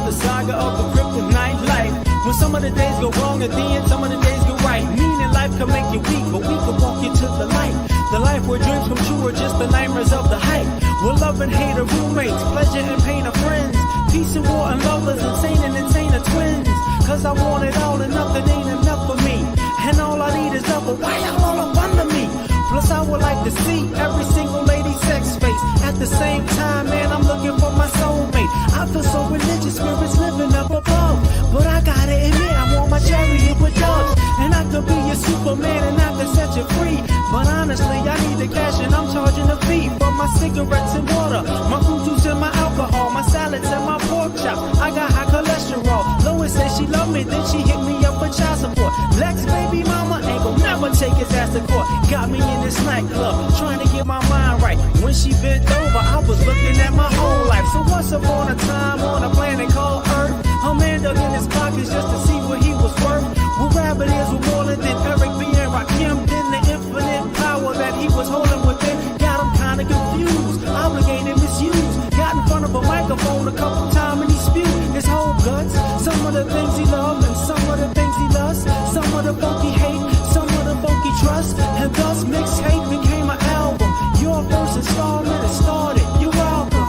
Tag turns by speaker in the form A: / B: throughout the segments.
A: the saga of the kryptonite life. When some of the days go wrong and then some of the days go right. Meaning life can make you weak, but we can walk you to the light. The life where dreams come true are just the nightmares of the hype. Where love and hate are roommates, pleasure and pain are friends. Peace and war and lovers, insane and insane are twins. Cause I want it all and nothing ain't enough for me. And all I need is love, but why y'all all up under me? Plus I would like to see every single lady's sex face. At the same time, man, I'm looking for my soulmate. I feel so religious, spirits living up above. But I gotta admit, I want my chariot with doves. And I could be your Superman and I could set you free. But honestly, I need the cash and I'm charging a fee for my cigarettes and water, my fruit juice and my alcohol, my salads and my pork chops. I got high cholesterol. Lois said she loved me, then she hit me up for child support. Lex baby mama ain't gon' never take his ass to court. Got me in this nightclub, trying to get my mind right. When she bent over, I was looking at my whole life. So once upon a time on a planet called Earth, a man dug in his pockets just to see what he was worth. Well, rabbit is with more than Eric B. and Rakim. Then the infinite power that he was holding within got him kinda confused, obligated, misused. Got in front of a microphone a couple times and he spewed his whole guts. Some of the things he loved and some of the things he lost. Some of the folk he hate, some of the folk he trust. And thus mixtape became an album. Your first installment has started. You're welcome.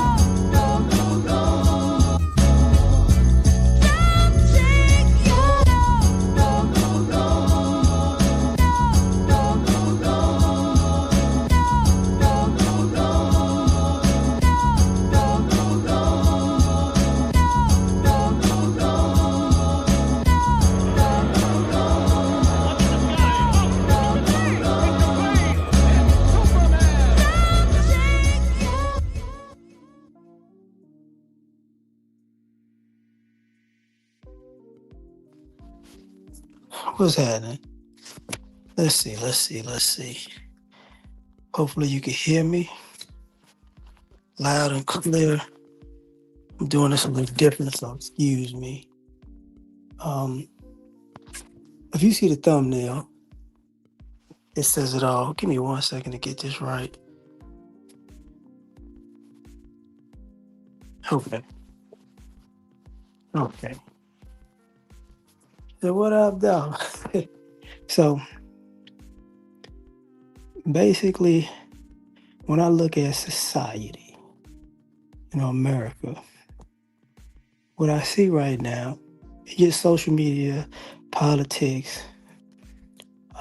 B: What's happening? Let's see. Hopefully you can hear me loud and clear. I'm doing this a little different, so excuse me. If you see the thumbnail, it says it all. Give me 1 second to get this right. Okay. So what up, though? So basically, when I look at society, America, what I see right now is just social media, politics,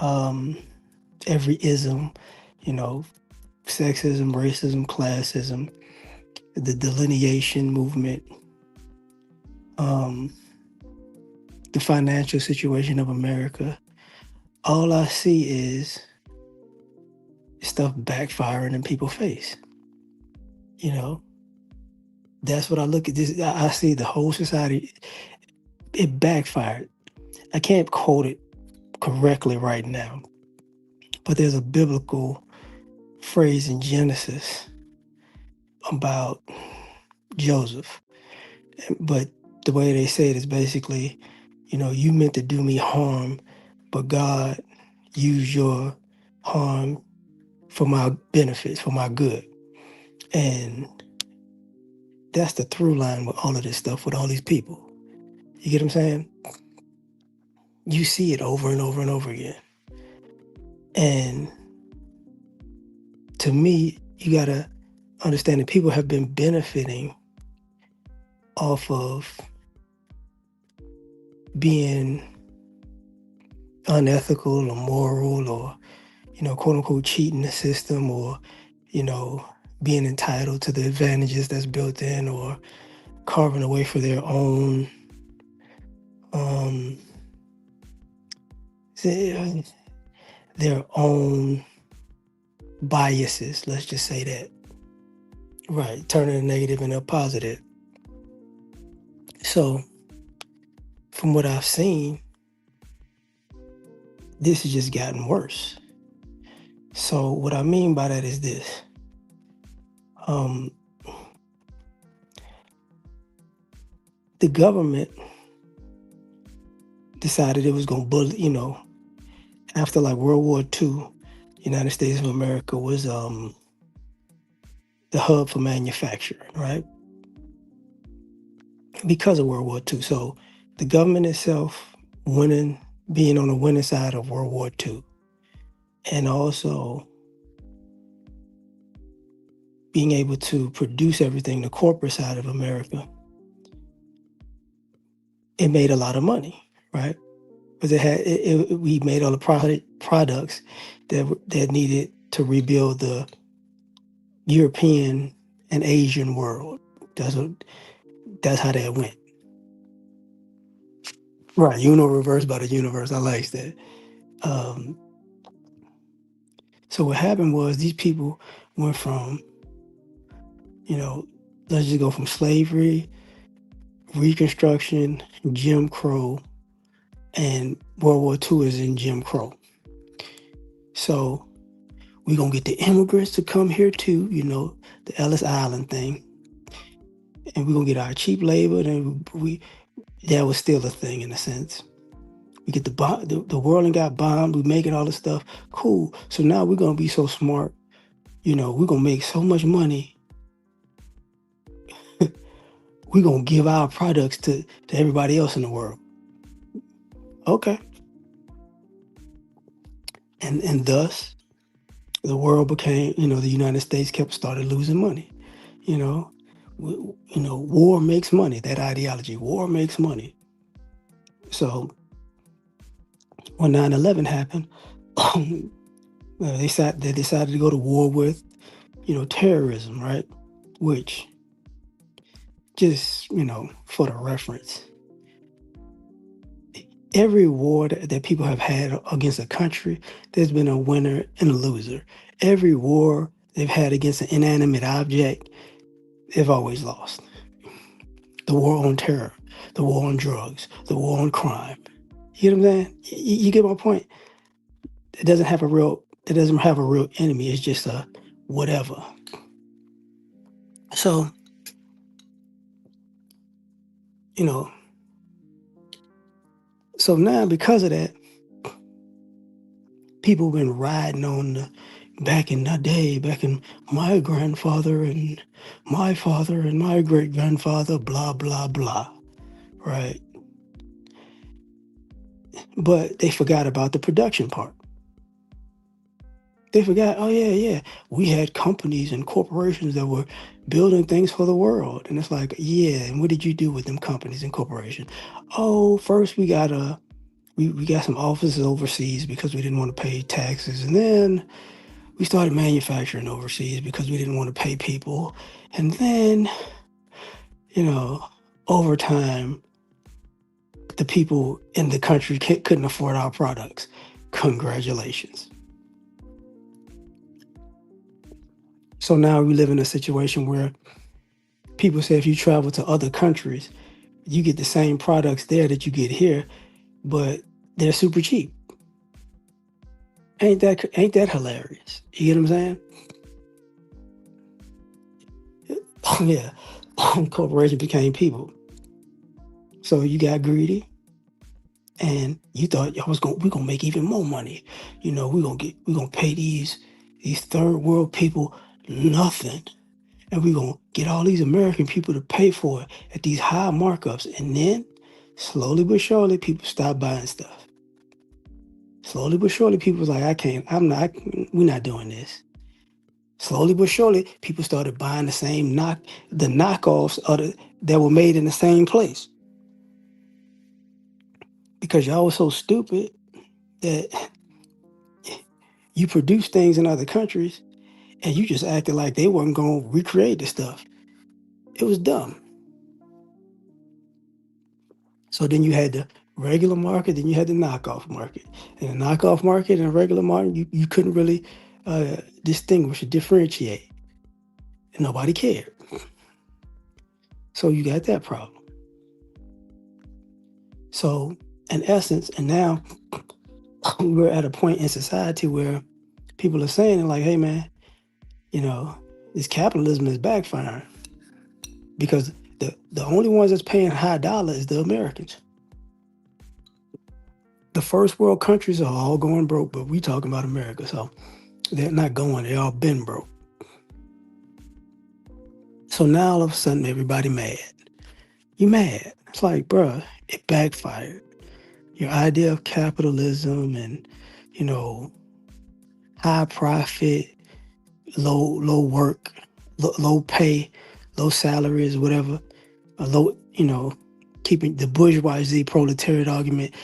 B: every ism, sexism, racism, classism, the delineation movement, the financial situation of America. All I see is stuff backfiring in people's face. That's what I look at. This. I see the whole society, it backfired. I can't quote it correctly right now, but there's a biblical phrase in Genesis about Joseph. But the way they say it is basically, you meant to do me harm, but God used your harm for my benefits, for my good. And that's the through line with all of this stuff, with all these people. You get what I'm saying? You see it over and over and over again. And to me, you got to understand that people have been benefiting off of being unethical or moral or, quote unquote, cheating the system or, being entitled to the advantages that's built in or carving away for their own biases, let's just say that. Right, turning a negative into a positive. So, from what I've seen, this has just gotten worse. So what I mean by that is this. The government decided it was going to bully, after like World War II, United States of America was the hub for manufacturing, right? because of World War II. So the government itself being on the winning side of World War II, and also being able to produce everything, the corporate side of America, it made a lot of money, right? Because we made all the products that needed to rebuild the European and Asian world. That's how that went. Right, reverse by the universe. I like that. Um, so what happened was these people went from, let's just go from slavery, Reconstruction, Jim Crow, and World War II is in Jim Crow. So we're going to get the immigrants to come here too, the Ellis Island thing. And we're going to get our cheap labor. And that was still a thing in a sense. We get the world and got bombed. We're making all this stuff. Cool. So now we're going to be so smart. We're going to make so much money. We're going to give our products to everybody else in the world. Okay. And thus, the world became, the United States started losing money. War makes money, that ideology. War makes money. So when 9/11 happened, they decided to go to war with, terrorism, right? Which, just, for the reference, every war that people have had against a country, there's been a winner and a loser. Every war they've had against an inanimate object, they've always lost. The war on terror, the war on drugs, the war on crime. You know what I'm saying? You get my point? It doesn't have a real enemy. It's just a whatever. So, so now because of that, people have been riding on back in the day, back in my grandfather and my father and my great grandfather, blah, blah, blah. Right? But they forgot about the production part. They forgot, oh yeah, we had companies and corporations that were building things for the world. And it's like, yeah, and what did you do with them companies and corporations? Oh, first we got some offices overseas because we didn't want to pay taxes. And then we started manufacturing overseas because we didn't want to pay people. And then, over time, the people in the country couldn't afford our products. Congratulations. So now we live in a situation where people say if you travel to other countries, you get the same products there that you get here, but they're super cheap. Ain't that hilarious? You get what I'm saying? Yeah. Corporation became people. So you got greedy and you thought we're gonna make even more money. We're gonna pay these third world people nothing. And we're going to get all these American people to pay for it at these high markups. And then, slowly but surely, people stop buying stuff. Slowly but surely, people was like, we're not doing this. Slowly but surely, people started buying the knockoffs that were made in the same place. Because y'all was so stupid that you produce things in other countries and you just acted like they weren't going to recreate the stuff. It was dumb. So then you had the regular market, then you had the knockoff market. And the knockoff market and the regular market, you couldn't really distinguish or differentiate. And nobody cared. So you got that problem. So in essence, and now we're at a point in society where people are saying like, hey man, this capitalism is backfiring. Because the only ones that's paying high dollar is the Americans. The first world countries are all going broke, but we talking about America, so they're not going. They all been broke. So now all of a sudden everybody mad. You mad. It's like, bruh, it backfired. Your idea of capitalism and, you know, high profit, low work, low pay, low salaries, whatever, low, keeping the bourgeoisie proletariat argument.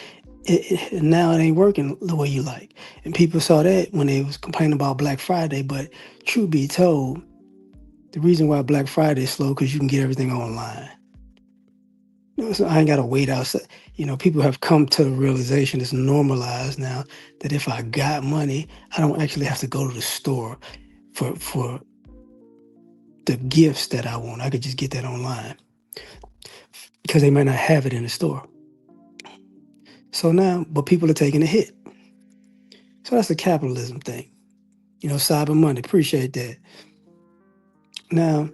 B: Now it ain't working the way you like. And people saw that when they was complaining about Black Friday. But truth be told, the reason why Black Friday is slow because you can get everything online. So I ain't got to wait outside. People have come to the realization, it's normalized now, that if I got money, I don't actually have to go to the store for the gifts that I want. I could just get that online because they might not have it in the store. So now, but people are taking a hit. So that's a capitalism thing. Cyber Monday, appreciate that. Now,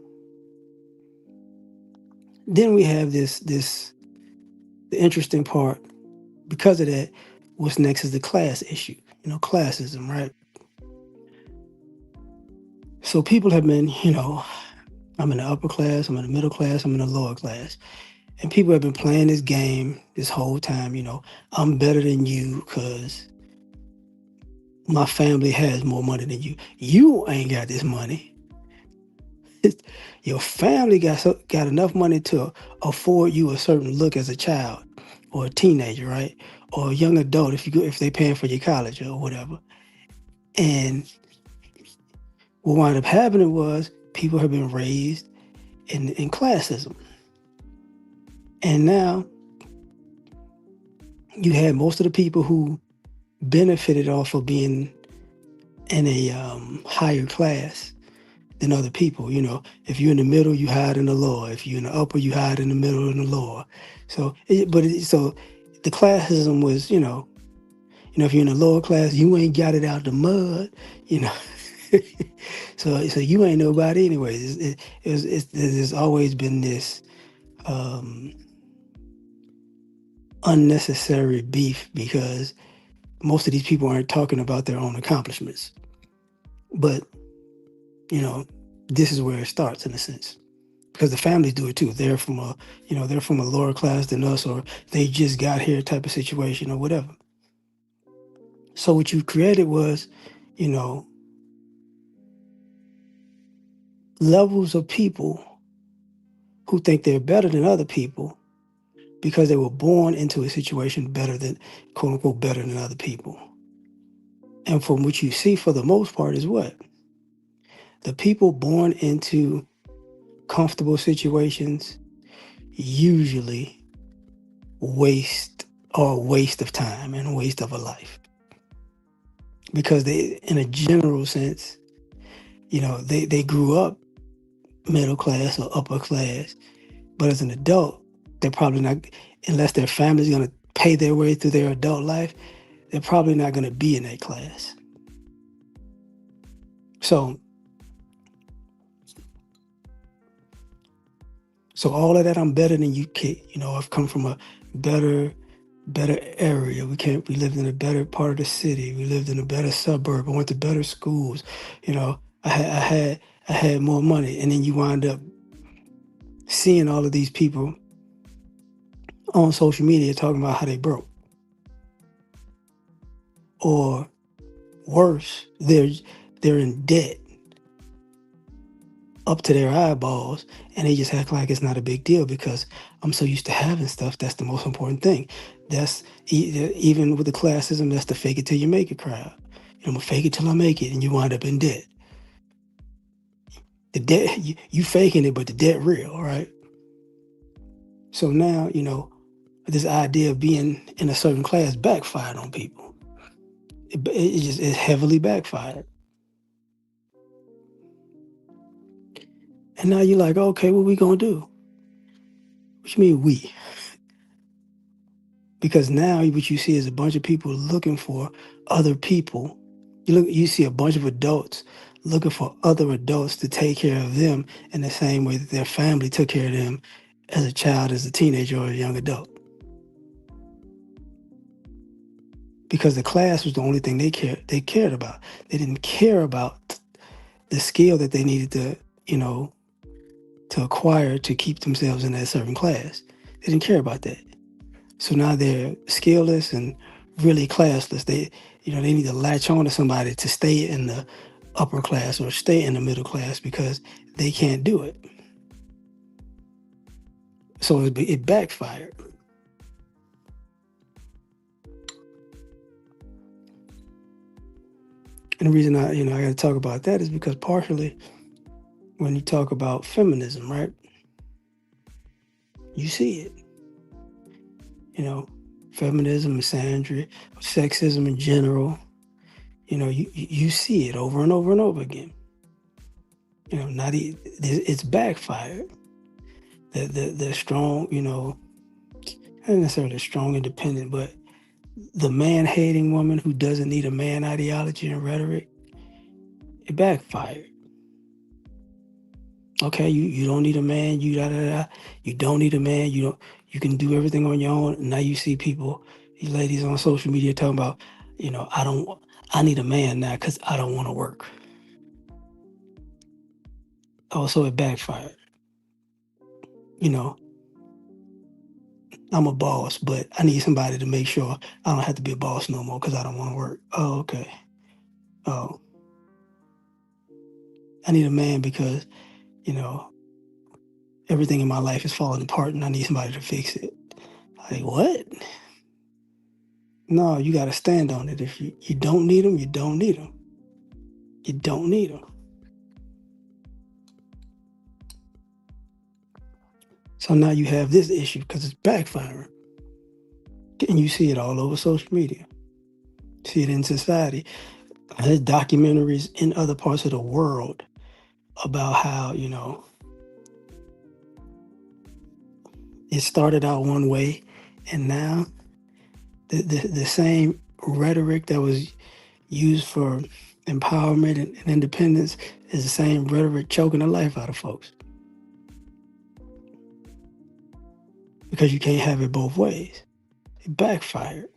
B: then we have the interesting part. Because of that, what's next is the class issue, classism, right? So people have been, I'm in the upper class, I'm in the middle class, I'm in the lower class. And people have been playing this game this whole time, I'm better than you because my family has more money than you. You ain't got this money. Your family got enough money to afford you a certain look as a child or a teenager, right? Or a young adult if they paying for your college or whatever. And what wound up happening was people have been raised in classism. And now you had most of the people who benefited off of being in a higher class than other people. If you're in the middle, you hide in the lower. If you're in the upper, you hide in the middle and the lower. So the classism was, if you're in the lower class, you ain't got it out the mud, so you ain't nobody anyways. There's always been this unnecessary beef because most of these people aren't talking about their own accomplishments. But, this is where it starts in a sense. Because the families do it too. They're from a lower class than us, or they just got here type of situation or whatever. So what you created was, levels of people who think they're better than other people because they were born into a situation better than, quote unquote, better than other people. And from what you see for the most part is what? The people born into comfortable situations usually waste of time and waste of a life. Because they, in a general sense, they grew up middle class or upper class, but as an adult, they're probably not, unless their family's going to pay their way through their adult life, they're probably not going to be in that class. So all of that, I'm better than you, kid. I've come from a better area. We lived in a better part of the city. We lived in a better suburb. I went to better schools. I had more money. And then you wind up seeing all of these people on social media talking about how they broke. Or worse, they're in debt up to their eyeballs, and they just act like it's not a big deal because I'm so used to having stuff. That's the most important thing. That's even with the classism, that's the fake it till you make it crowd. I'm gonna fake it till I make it, and you wind up in debt. The debt, you faking it, but the debt real, right? So now, this idea of being in a certain class backfired on people. It heavily backfired. And now you're like, okay, what we gonna do? What you mean we? Because now what you see is a bunch of people looking for other people. You see a bunch of adults looking for other adults to take care of them in the same way that their family took care of them as a child, as a teenager, or a young adult. Because the class was the only thing they cared about. They didn't care about the skill that they needed to acquire to keep themselves in that certain class. They didn't care about that. So now they're skillless and really classless. They need to latch on to somebody to stay in the upper class or stay in the middle class because they can't do it. So it backfired. And the reason I got to talk about that is because partially when you talk about feminism, right? You see it. Feminism, misandry, sexism in general. You see it over and over and over again. It's backfired. The strong, not necessarily strong, independent, but the man-hating woman who doesn't need a man ideology and rhetoric, it backfired. Okay, you don't need a man, you don't need a man, you can do everything on your own. Now you see people, these ladies on social media talking about, I need a man now because I don't want to work. Oh, so it backfired. I'm a boss, but I need somebody to make sure I don't have to be a boss no more because I don't want to work. Oh, okay. Oh, I need a man because, everything in my life is falling apart and I need somebody to fix it. Like, what? No, you got to stand on it. If you don't need them, you don't need them. You don't need them. So now you have this issue because it's backfiring. And you see it all over social media. See it in society. There's documentaries in other parts of the world about how, it started out one way and now the same rhetoric that was used for empowerment and independence is the same rhetoric choking the life out of folks. Because you can't have it both ways. It backfired.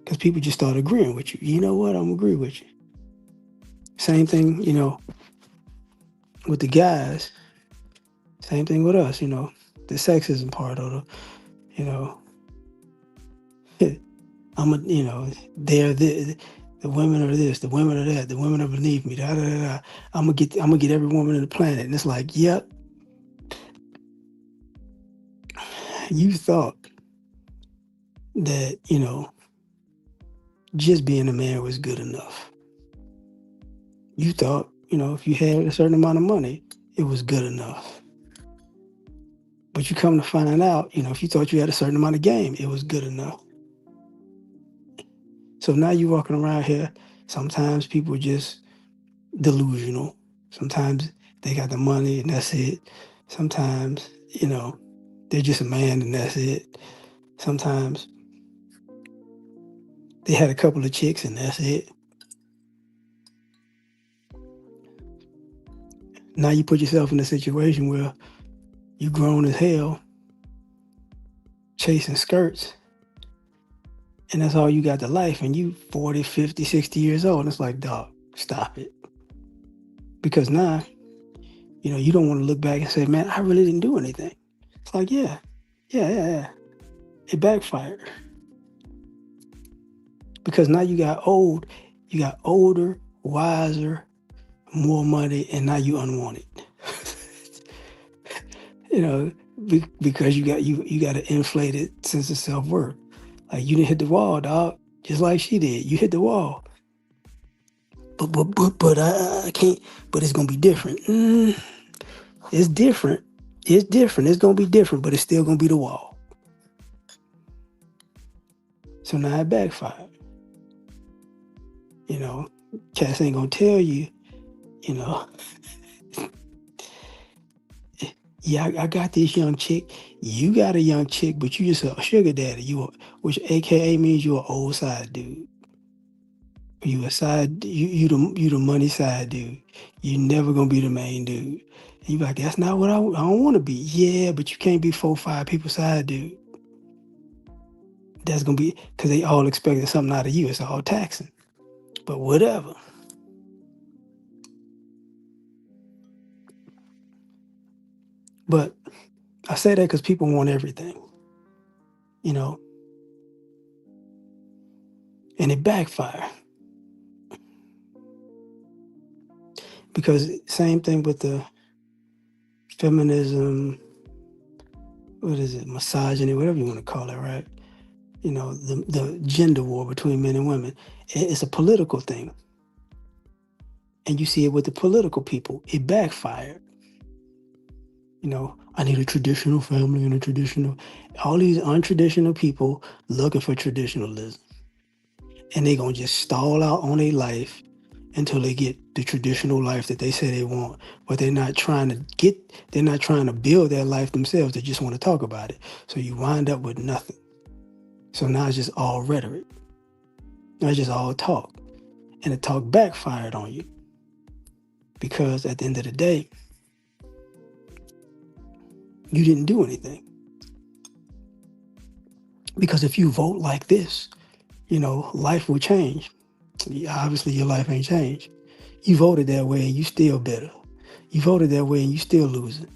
B: Because people just started agreeing with you. You know what? I'm agree with you. Same thing, with the guys. Same thing with us, the sexism part of they're the women are this, the women are that, the women are beneath me. Da, da, da, da. I'm gonna get every woman on the planet, and it's like, yep. You thought that just being a man was good enough. You thought if you had a certain amount of money, it was good enough. But you come to find out, if you thought you had a certain amount of game, it was good enough. So now you're walking around here. Sometimes people are just delusional. Sometimes they got the money and that's it. Sometimes, they're just a man and that's it. Sometimes they had a couple of chicks and that's it. Now you put yourself in a situation where you grown as hell, chasing skirts, and that's all you got to life, and you 40, 50, 60 years old, and it's like, dog, stop it. Because now, you don't want to look back and say, man, I really didn't do anything. It's like, yeah. It backfired. Because now you got older, wiser, more money, and now you unwanted. Because you got an inflated sense of self-worth. Like, you didn't hit the wall, dog, just like she did. You hit the wall. But I can't, but it's gonna be different. It's different. It's different. It's gonna be different, but it's still gonna be the wall. So now it backfired. Cats ain't gonna tell you, yeah, I got this young chick. You got a young chick, but you just a sugar daddy. Which AKA means you're an old side dude. You a side, you the money side dude. You never gonna be the main dude. And you like, that's not what I don't want to be. Yeah, but you can't be 4-5 people side dude. That's gonna be because they all expecting something out of you. It's all taxing. But whatever. But I say that because people want everything, you know, and it backfire. Because same thing with the feminism, what is it, misogyny, whatever you want to call it, right? You know, the gender war between men and women. It's a political thing. And you see it with the political people. It backfired. You know, I need a traditional family and a traditional, all these untraditional people looking for traditionalism. And they're going to just stall out on their life until they get the traditional life that they say they want. But they're not trying to build that life themselves. They just want to talk about it. So you wind up with nothing. So now it's just all rhetoric. Now it's just all talk. And the talk backfired on you. Because at the end of the day, you didn't do anything. Because if you vote like this, you know, life will change. Obviously, your life ain't changed. You voted that way and you still bitter. You voted that way and you still losing.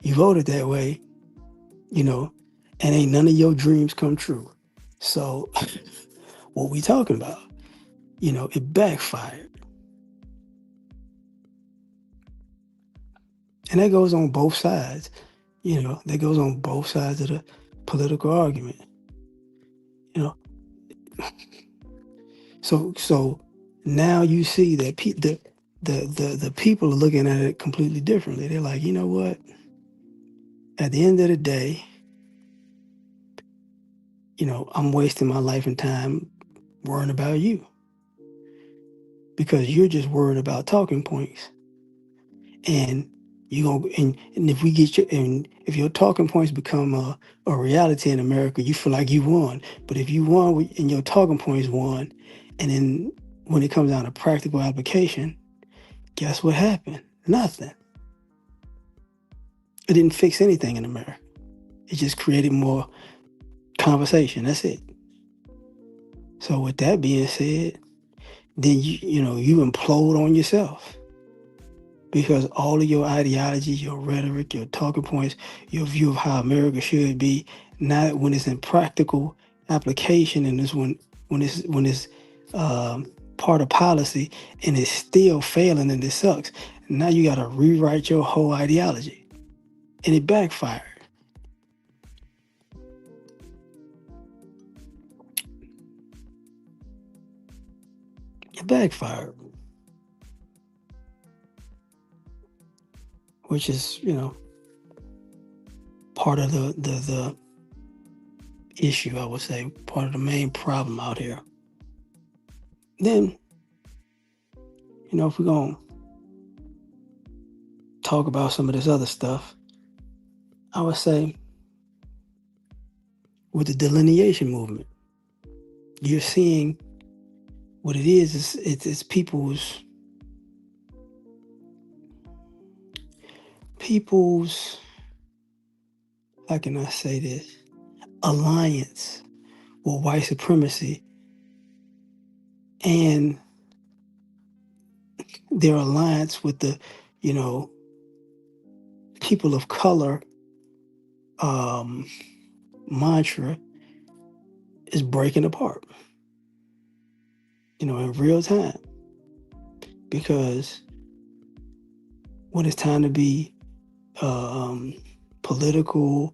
B: You voted that way, you know, and ain't none of your dreams come true. So what we talking about? You know, it backfired. And that goes on both sides. You know, that goes on both sides of the political argument. You know, so now you see that the people are looking at it completely differently. They're like, you know what? At the end of the day, you know, I'm wasting my life and time worrying about you because you're just worried about talking points. And you gonna and if we get you and if your talking points become a reality in America, you feel like you won. But if you won and your talking points won, and then when it comes down to practical application, guess what happened? Nothing. It didn't fix anything in America. It just created more conversation. That's it. So with that being said, then you implode on yourself because all of your ideologies, your rhetoric, your talking points, your view of how America should be, now when it's in practical application and it's when it's part of policy and it's still failing and it sucks. Now you got to rewrite your whole ideology, and it backfired. It backfired, which is part of the issue, I would say, part of the main problem out here. Then, if we're going to talk about some of this other stuff, I would say with the delineation movement, you're seeing what it is. It's people's how can I say this, alliance with white supremacy and their alliance with the people of color mantra is breaking apart in real time, because when it's time to be political,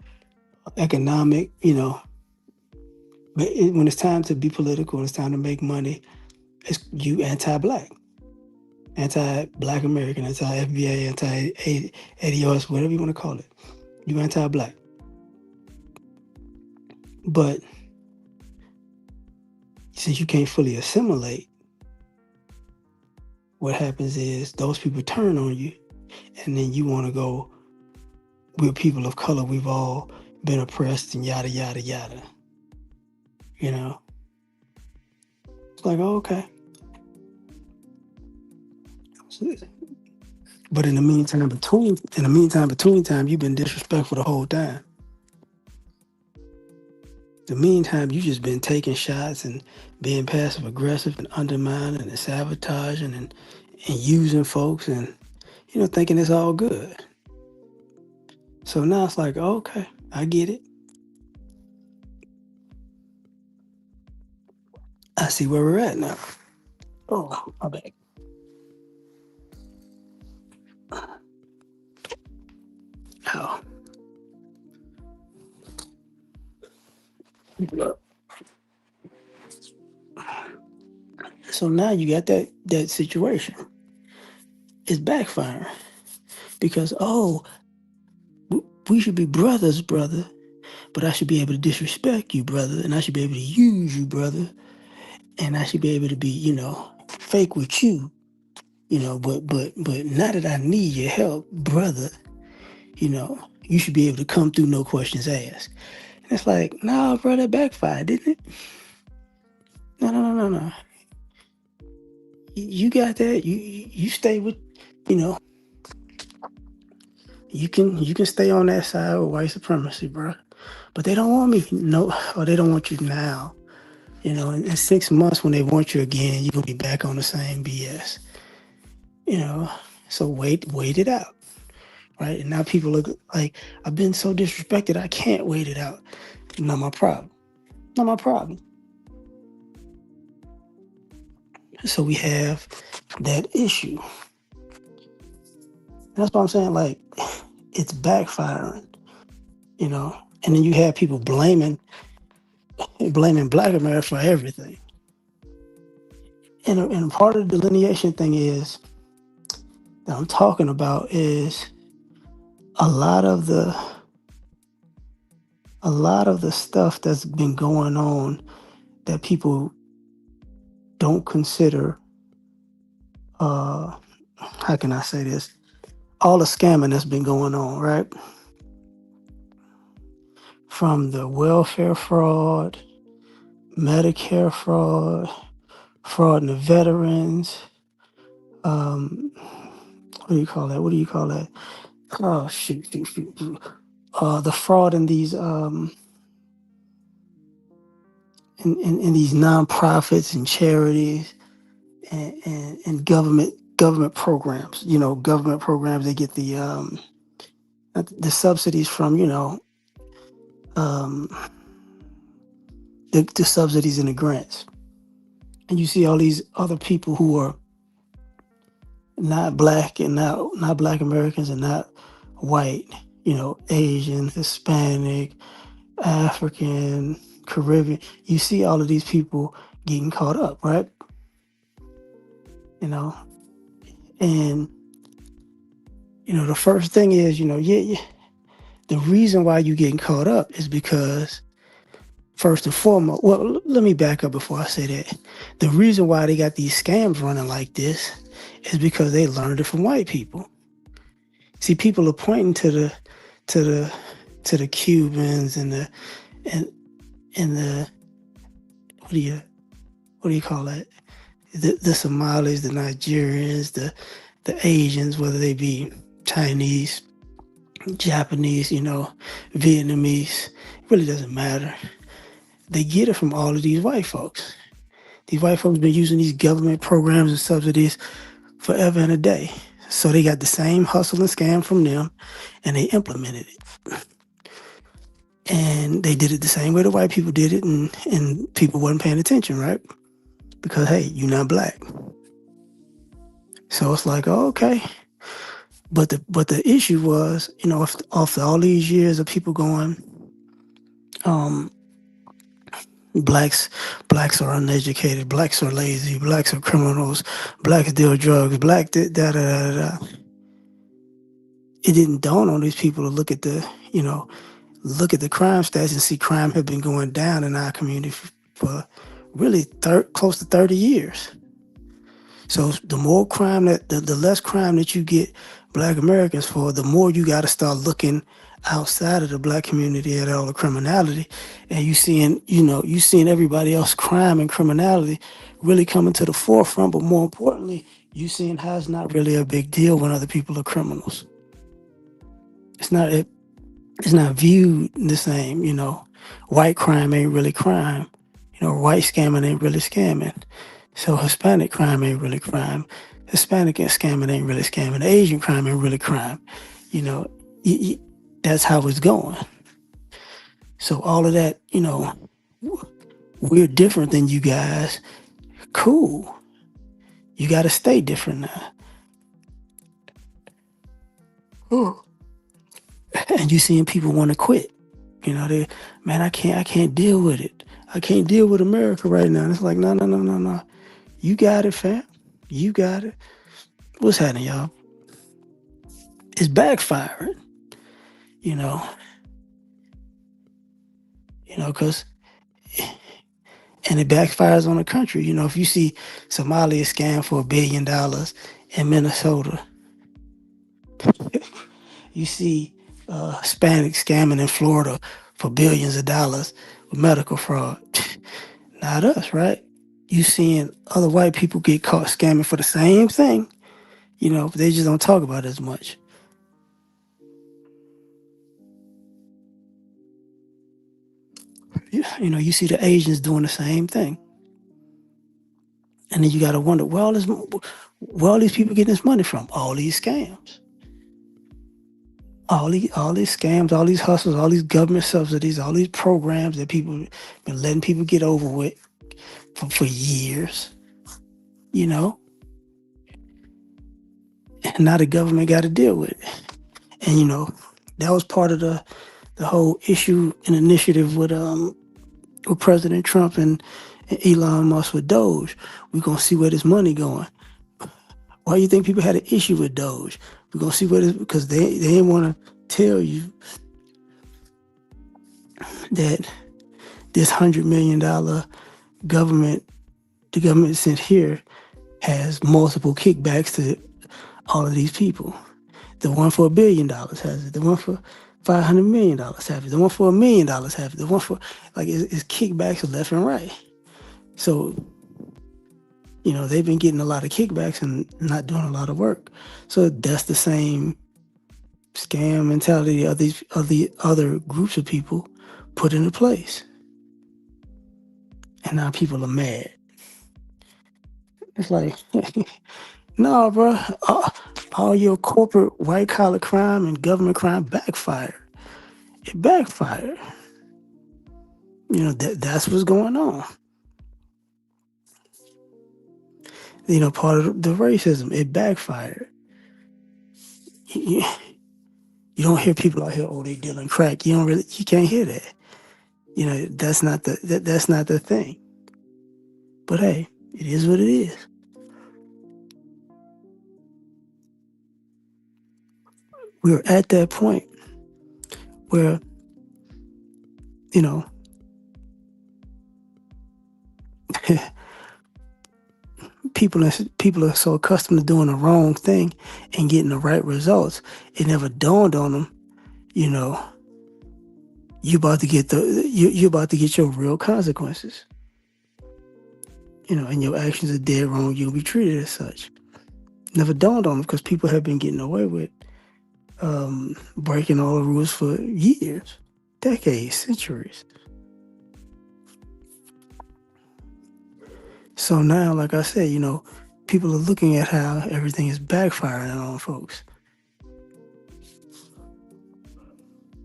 B: economic, when it's time to be political and it's time to make money, it's you anti-black American, anti-FBA, anti-ADOS, whatever you want to call it. You anti-black. But since you can't fully assimilate, what happens is those people turn on you, and then you want to go, we're people of color, we've all been oppressed, and yada, yada, yada. It's like, oh, okay. But in the meantime, between time, you've been disrespectful the whole time. The meantime, you just been taking shots and being passive aggressive and undermining and sabotaging and using folks and thinking it's all good. So now it's like, okay, I get it. I see where we're at now. Oh, my bad. Oh. So now you got that situation. It's backfiring because we should be brothers, brother, but I should be able to disrespect you, brother, and I should be able to use you, brother, and I should be able to be, fake with you, but now that I need your help, brother, you should be able to come through, no questions asked. And it's like, nah, bro, that backfired, didn't it? No. You got that. You stay with, you know, you can stay on that side of white supremacy, bro. But they don't want me, no, or they don't want you now. In 6 months when they want you again, you're gonna be back on the same BS. So wait it out, right? And now people look like I've been so disrespected, I can't wait it out. Not my problem. Not my problem. So we have that issue. That's what I'm saying. Like, it's backfiring, and then you have people blaming Black America for everything. And part of the delineation thing is that I'm talking about is a lot of the stuff that's been going on that people don't consider. How can I say this? All the scamming that's been going on, right? From the welfare fraud, Medicare fraud, fraud in the veterans. What do you call that? Oh, shoot. The fraud in these in these nonprofits and charities and government programs. Government programs, they get the subsidies from, the subsidies and the grants. And you see all these other people who are not Black and not Black Americans and not white, Asian, Hispanic, African, Caribbean. You see all of these people getting caught up, right? And the first thing is, the reason why you getting caught up is because, first and foremost, well, let me back up before I say that. The reason why they got these scams running like this is because they learned it from white people. See, people are pointing to the Cubans and the what do you call that? The Somalis, the Nigerians, the Asians, whether they be Chinese, Japanese, Vietnamese, it really doesn't matter. They get it from all of these white folks. These white folks been using these government programs and subsidies forever and a day. So they got the same hustle and scam from them, and they implemented it. And they did it the same way the white people did it, and people wasn't paying attention, right? Because, hey, you're not Black. So it's like, oh, okay. But the issue was, after all these years of people going, blacks are uneducated, Blacks are lazy, Blacks are criminals, Blacks deal drugs, Black da da da da. It didn't dawn on these people to look at the crime stats and see crime had been going down in our community for really close to 30 years. So the more crime the less crime that you get Black Americans for, the more you got to start looking outside of the Black community at all the criminality, and you seeing everybody else crime and criminality really coming to the forefront. But more importantly, you seeing how it's not really a big deal when other people are criminals. It's not viewed the same. White crime ain't really crime. White scamming ain't really scamming. So Hispanic crime ain't really crime. Hispanic scamming ain't really scamming. Asian crime ain't really crime. That's how it's going. So all of that, we're different than you guys. Cool. You got to stay different now. And you seeing people want to quit. Man, I can't deal with it. I can't deal with America right now. And it's like, no, no, no, no, no. You got it, fam. You got it. What's happening, y'all? It's backfiring. You know, because and it backfires on the country. If you see Somalia scam for $1 billion in Minnesota, you see Hispanics scamming in Florida for billions of dollars with medical fraud. Not us, right? You seeing other white people get caught scamming for the same thing. But they just don't talk about it as much. You see the Asians doing the same thing. And then you got to wonder, where all these people getting this money from? All these scams. All these scams, all these hustles, all these government subsidies, all these programs that people been letting people get over with for years. And now the government got to deal with it. And that was part of the whole issue and initiative with President Trump and Elon Musk with Doge. We're gonna see where this money going. Why do you think people had an issue with Doge? We're gonna see where this, because they didn't want to tell you that this $100 million the government sent here has multiple kickbacks to all of these people. The one for $1 billion has it. The one for $500 million have it. The one for $1 million have it. The one for it's kickbacks left and right. So they've been getting a lot of kickbacks and not doing a lot of work. So that's the same scam mentality of the other groups of people put into place. And now people are mad. It's like, no, bro. All your corporate white collar crime and government crime backfired. It backfired. That's what's going on. Part of the racism, it backfired. You don't hear people out here, they dealing crack. You can't hear that. That's not the thing. But hey, it is what it is. We're at that point where, people are so accustomed to doing the wrong thing and getting the right results. It never dawned on them, you're about to get your real consequences. And your actions are dead wrong. You'll be treated as such. Never dawned on them because people have been getting away with breaking all the rules for years, decades, centuries. So now, like I said, people are looking at how everything is backfiring on folks.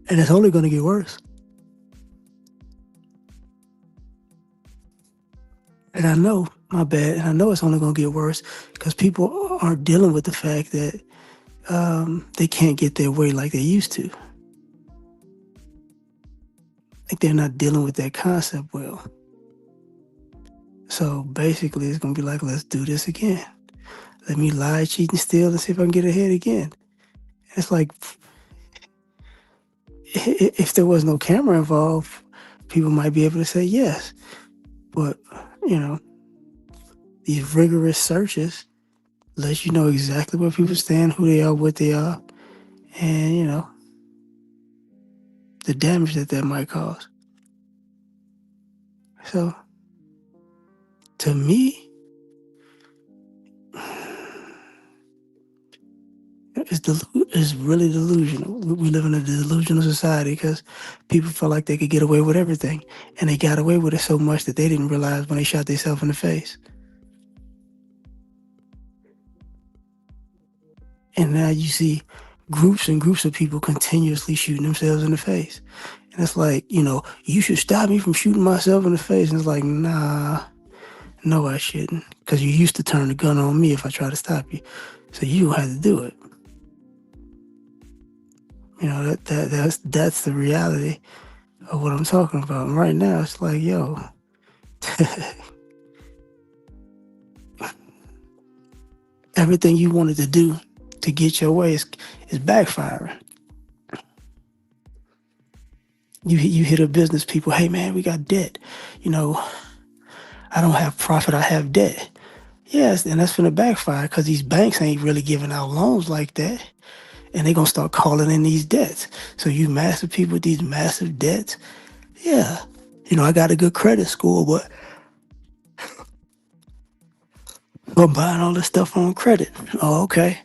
B: And it's only going to get worse. And I know, my bad, and I know it's only going to get worse because people aren't dealing with the fact that they can't get their way like they used to. Like they're not dealing with that concept well. So basically, it's going to be like, let's do this again. Let me lie, cheat, and steal and see if I can get ahead again. It's like, if there was no camera involved, people might be able to say yes. But, these rigorous searches let you know exactly where people stand, who they are, what they are, and, the damage that might cause. So, to me, it's really delusional. We live in a delusional society because people felt like they could get away with everything. And they got away with it so much that they didn't realize when they shot themselves in the face. And now you see groups and groups of people continuously shooting themselves in the face. And it's like, you should stop me from shooting myself in the face. And it's like, nah, no, I shouldn't. Because you used to turn the gun on me if I try to stop you. So you don't have to do it. That's the reality of what I'm talking about. And right now, it's like, yo, everything you wanted to do to get your way is backfiring. You hit a business people, hey man, we got debt. I don't have profit, I have debt. Yes, and that's gonna backfire because these banks ain't really giving out loans like that. And they're gonna start calling in these debts. So you massive people with these massive debts, yeah. I got a good credit score, but I'm buying all this stuff on credit. Oh, okay.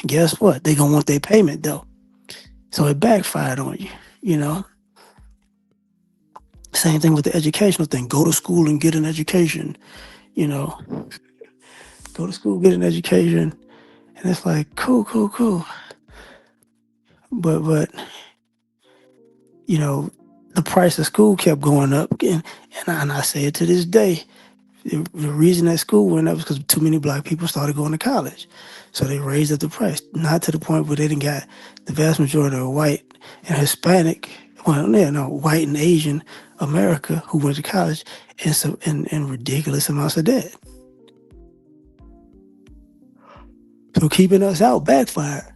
B: Guess what? They gonna want their payment though. So it backfired on you. Same thing with the educational thing. Go to school and get an education. Go to school, get an education. And it's like, cool. But the price of school kept going up. And I say it to this day. The reason that school went up is because too many black people started going to college. So they raised up the price. Not to the point where they didn't got the vast majority of white and Hispanic, white and Asian America who went to college and ridiculous amounts of debt. So keeping us out backfired.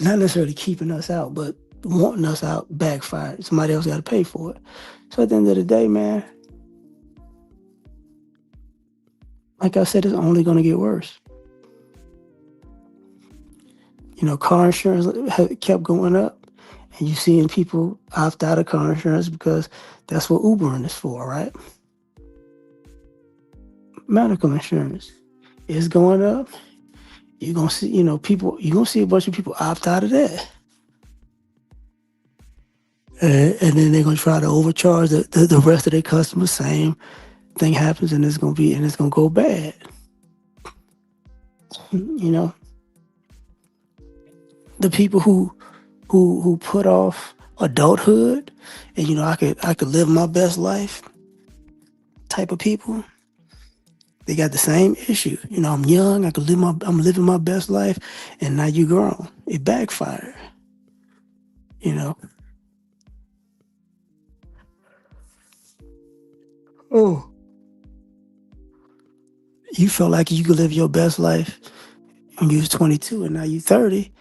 B: Not necessarily keeping us out, but wanting us out backfired. Somebody else got to pay for it. So at the end of the day, man, like I said, it's only going to get worse. Car insurance kept going up, and you're seeing people opt out of car insurance because that's what Ubering is for, right? Medical insurance is going up. You're going to see, people, you're going to see a bunch of people opt out of that. And then they're going to try to overcharge the rest of their customers. Same thing happens, and it's going to go bad. The people who put off adulthood and I could live my best life type of people, they got the same issue. I'm young, I'm living my best life, and now you grown. It backfired. Oh, you felt like you could live your best life when you was 22, and now you 30,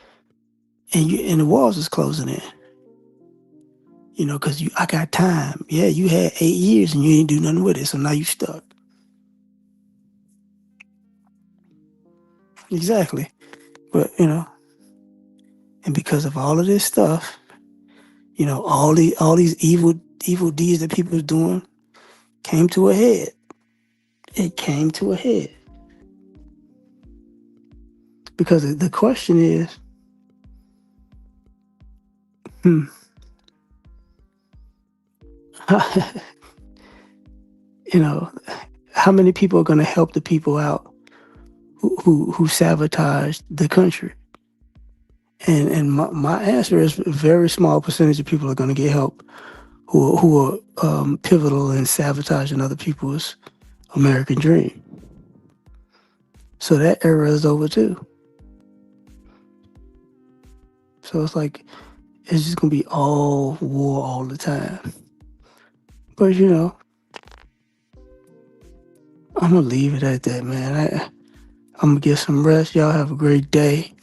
B: and the walls is closing in. Because I got time. Yeah, you had 8 years and you ain't do nothing with it, so now you stuck. Exactly. But, and because of all of this stuff, all these evil deeds that people are doing came to a head. It came to a head. Because the question is, how many people are going to help the people out who sabotaged the country? And my answer is a very small percentage of people are going to get help who are pivotal in sabotaging other people's American dream. So that era is over too. So it's like, it's just going to be all war all the time. But, I'm going to leave it at that, man. I'm going to get some rest. Y'all have a great day.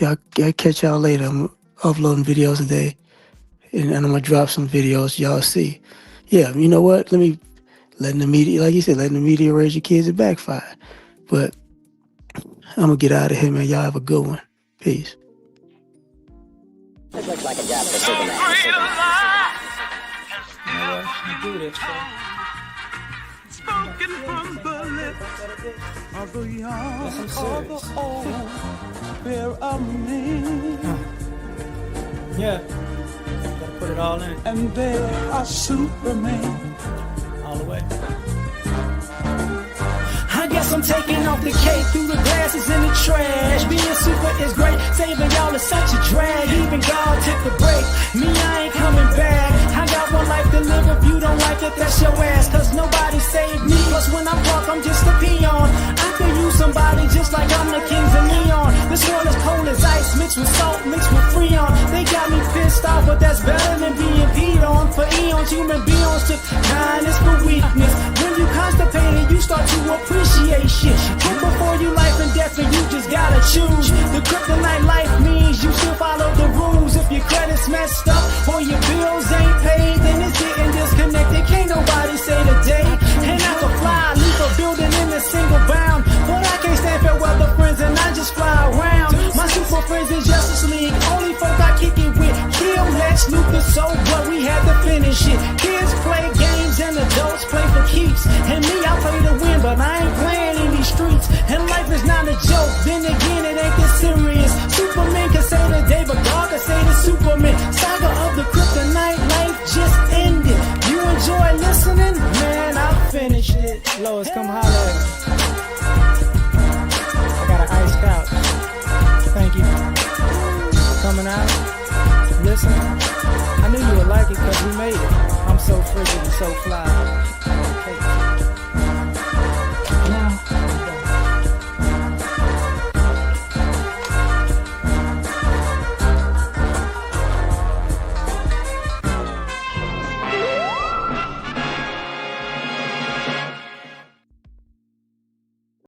B: I'll catch y'all later. I'm uploading videos today, and I'm going to drop some videos y'all see. Yeah, you know what? Letting the media, like you said, letting the media raise your kids, it backfire. But I'm going to get out of here, man. Y'all have a good one. Peace.
C: It looks like a job for Superman.
A: You do this, spoken from the lips of the young or the old, fear of me. Yeah, gotta put it all in. And they are Superman all the way. I guess I'm I'm taking off the cape through the glasses in the trash. Being super is great, saving y'all is such a drag. Even God took a break, me I ain't coming back. I got one life to live, if you don't like it, that's your ass. Cause nobody saved me, plus when I'm drunk, I'm just a peon. I could use somebody just like I'm the kings of neon. This world is cold as ice, mixed with salt, mixed with freon. They got me pissed off, but that's better than being peed on. For eons, human beings took kindness for weakness. When you constipated, you start to appreciate shit. Put before you life and death, and you just gotta choose. The kryptonite life means you still follow the rules. If your credit's messed up or your bills ain't paid, then it's getting disconnected. Can't nobody say the day. And I can fly, leave a building in a single bound, but I can't stand fair weather friends, and I just fly around. My super friends in Justice League, only folk I kick it with. Kill Lex Luthor, so what, we had to finish it. Kids play games and adults play for keeps. And me, I play to win, but I ain't playing in these streets. And life is not a joke, then again it ain't this serious. Superman can say the day, but God can say the Superman. Saga of the kryptonite, life just ended. You enjoy listening? Man, I finished it. Lois, come holler at me. I got an ice couch. Thank you for coming out, listening. I knew you would like it because we made it. I'm so frigid and so fly. Okay.